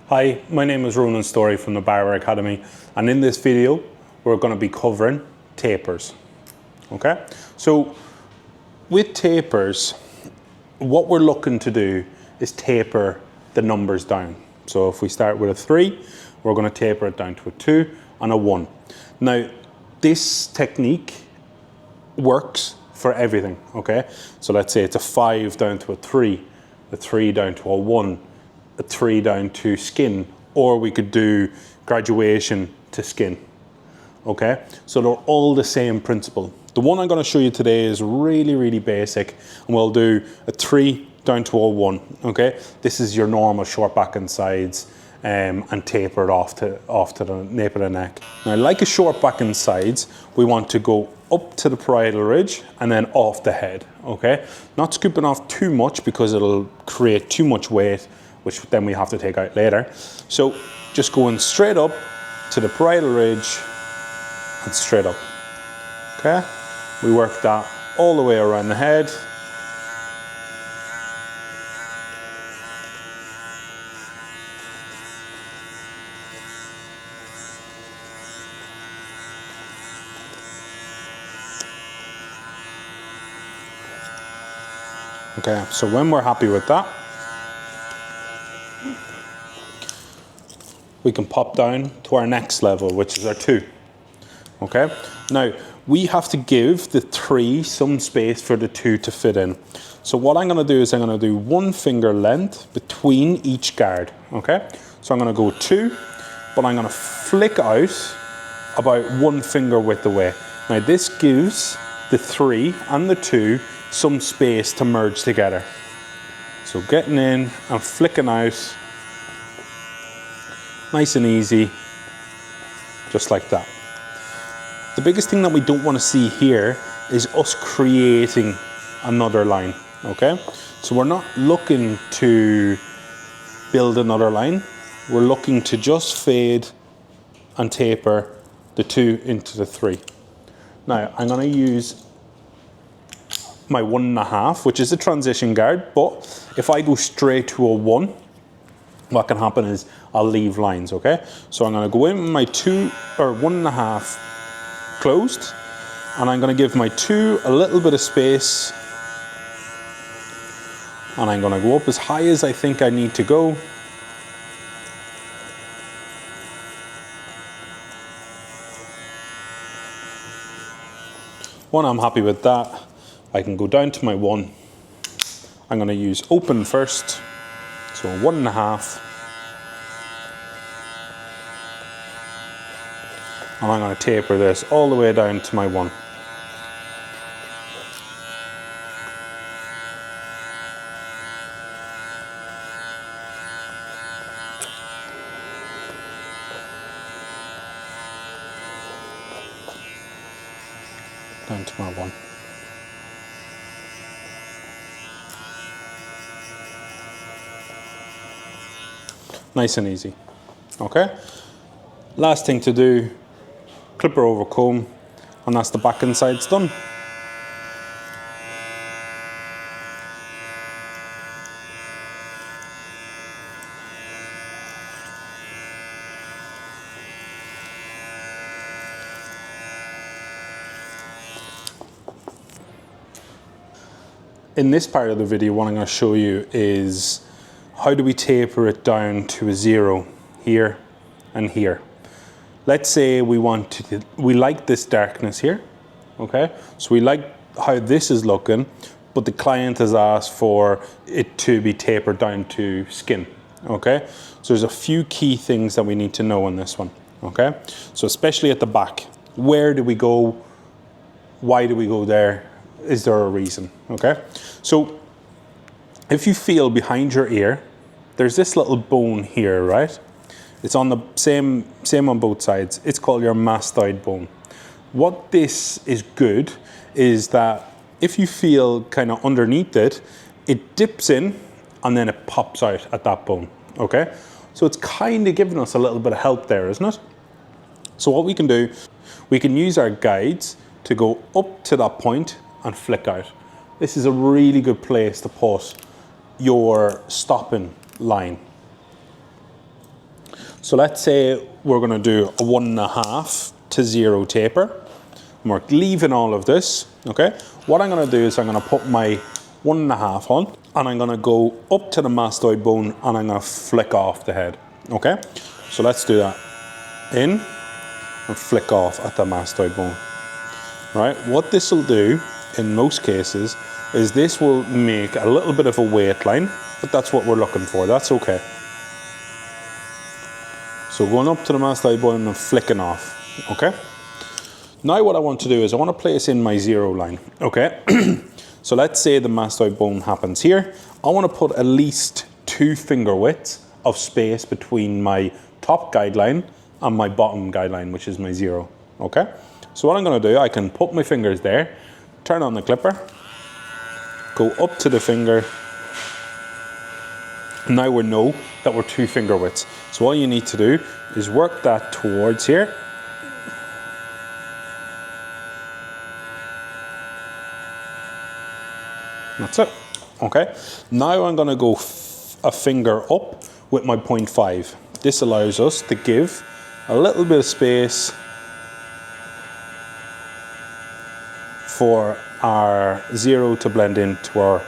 Hi, my name is Ronan Story from the Barber Academy, and in this video we're going to be covering tapers. Okay, so with tapers, what we're looking to do is taper the numbers down. So if we start with a 3, we're going to taper it down to a 2 and a 1. Now this technique works for everything, okay? So let's say it's a 5 down to a 3 down to a 1, a 3 down to skin, or we could do graduation to skin, okay? So they're all the same principle. The one I'm going to show you today is really basic, and we'll do a 3 down to a 1, okay? This is your normal short back and sides, and taper it off to the nape of the neck. Now, like a short back and sides, we want to go up to the parietal ridge and then off the head, okay? Not scooping off too much because it'll create too much weight, which then we have to take out later. So just going straight up to the parietal ridge and straight up, okay? We work that all the way around the head. Okay, so when we're happy with that, we can pop down to our next level, which is our 2. Okay, now we have to give the 3 some space for the 2 to fit in. So what I'm going to do is I'm going to do 1 finger length between each guard. Okay, so I'm going to go 2, but I'm going to flick out about 1 finger width away. Now this gives the 3 and the 2 some space to merge together. So getting in and flicking out, nice and easy, just like that. The biggest thing that we don't want to see here is us creating another line, okay? So we're not looking to build another line. We're looking to just fade and taper the 2 into the 3. Now I'm going to use my 1.5, which is a transition guard, but if I go straight to a 1, what can happen is I'll leave lines, okay? So I'm going to go in with my 2 or 1.5 closed, and I'm going to give my 2 a little bit of space, and I'm going to go up as high as I think I need to go. When I'm happy with that, I can go down to my 1. I'm going to use open first, so 1.5. And I'm going to taper this all the way down to my 1. Down to my 1. Nice and easy, okay? Last thing to do, clipper over comb, and that's the back and sides done. In this part of the video, what I'm going to show you is how do we taper it down to a 0 here and here. Let's say we like this darkness here, okay? So we like how this is looking, but the client has asked for it to be tapered down to skin, okay? So there's a few key things that we need to know on this one, okay? So especially at the back, where do we go? Why do we go there? Is there a reason, okay? So if you feel behind your ear, there's this little bone here, right? It's on the same on both sides. It's called your mastoid bone. What this is good is that if you feel kind of underneath it, it dips in and then it pops out at that bone, okay? So it's kind of giving us a little bit of help there, isn't it? So what we can do, we can use our guides to go up to that point and flick out. This is a really good place to put your stopping line. So let's say we're going to do a 1.5 to 0 taper. And we're leaving all of this, okay? What I'm going to do is I'm going to put my 1.5 on, and I'm going to go up to the mastoid bone, and I'm going to flick off the head, okay? So let's do that. In and flick off at the mastoid bone. Right? What this will do in most cases is this will make a little bit of a weight line, but that's what we're looking for. That's okay. So going up to the mastoid bone and flicking off, okay? Now what I want to do is I want to place in my 0 line, okay? So let's say the mastoid bone happens here. I want to put at least 2 finger widths of space between my top guideline and my bottom guideline, which is my 0, okay? So what I'm going to do, I can put my fingers there, turn on the clipper, go up to the finger. Now we know that we're 2 finger widths. So all you need to do is work that towards here. That's it. Okay. Now I'm going to go a finger up with my 0.5. This allows us to give a little bit of space for our 0 to blend into our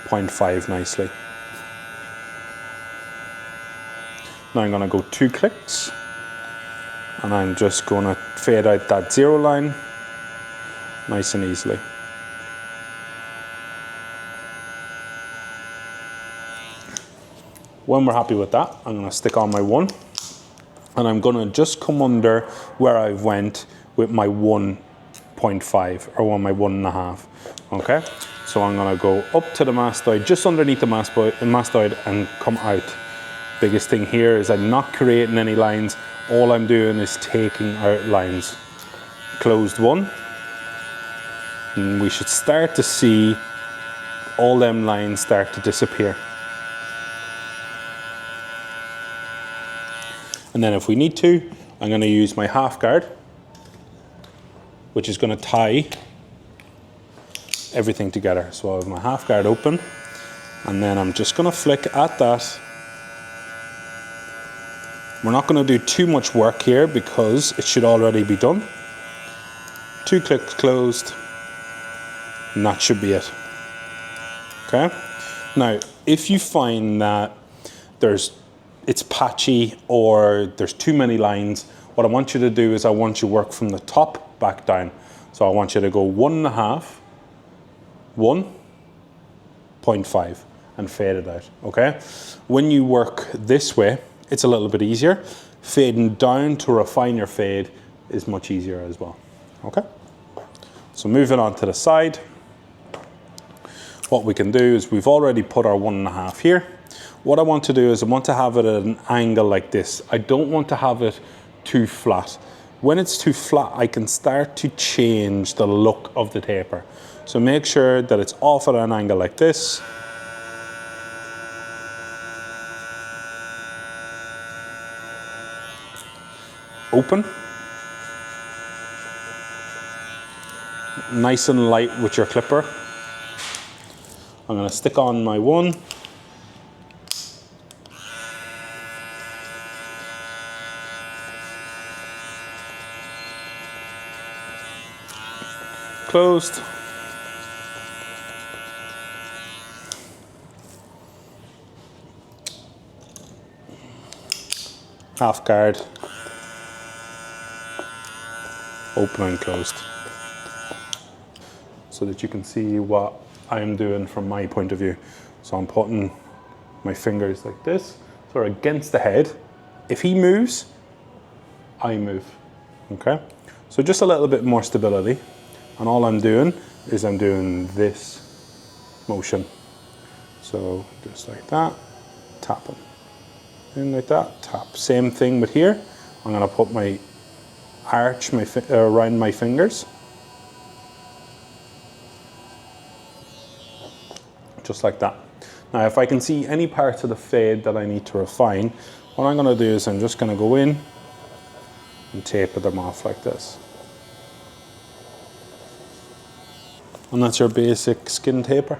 0.5 nicely. Now I'm going to go 2 clicks, and I'm just going to fade out that 0 line nice and easily. When we're happy with that, I'm going to stick on my 1, and I'm going to just come under where I went with my 1.5 or my 1.5. Okay, so I'm going to go up to the mastoid, just underneath the mastoid, and come out. Biggest thing here is I'm not creating any lines. All I'm doing is taking out lines. Closed 1, and we should start to see all them lines start to disappear. And then if we need to, I'm going to use my half guard, which is going to tie everything together. So I have my half guard open, and then I'm just going to flick at that. We're not going to do too much work here because it should already be done. 2 clicks closed, and that should be it. Okay? Now, if you find that it's patchy or there's too many lines, what I want you to do is I want you to work from the top back down. So I want you to go 1.5, 1.5, and fade it out, okay? When you work this way, it's a little bit easier. Fading down to refine your fade is much easier as well, okay? So moving on to the side, what we can do is we've already put our 1.5 here. What I want to do is I want to have it at an angle like this. I don't want to have it too flat. When it's too flat, I can start to change the look of the taper. So make sure that it's off at an angle like this. Open. Nice and light with your clipper. I'm going to stick on my 1. Closed. Half guard. Open and closed. So that you can see what I'm doing from my point of view. So I'm putting my fingers like this, so they're against the head. If he moves, I move, okay? So just a little bit more stability. And all I'm doing is I'm doing this motion. So just like that, tapping. In like that, tap. Same thing with here. I'm gonna put my arch around my fingers. Just like that. Now if I can see any parts of the fade that I need to refine, what I'm gonna do is I'm just gonna go in and taper them off like this. And that's your basic skin taper.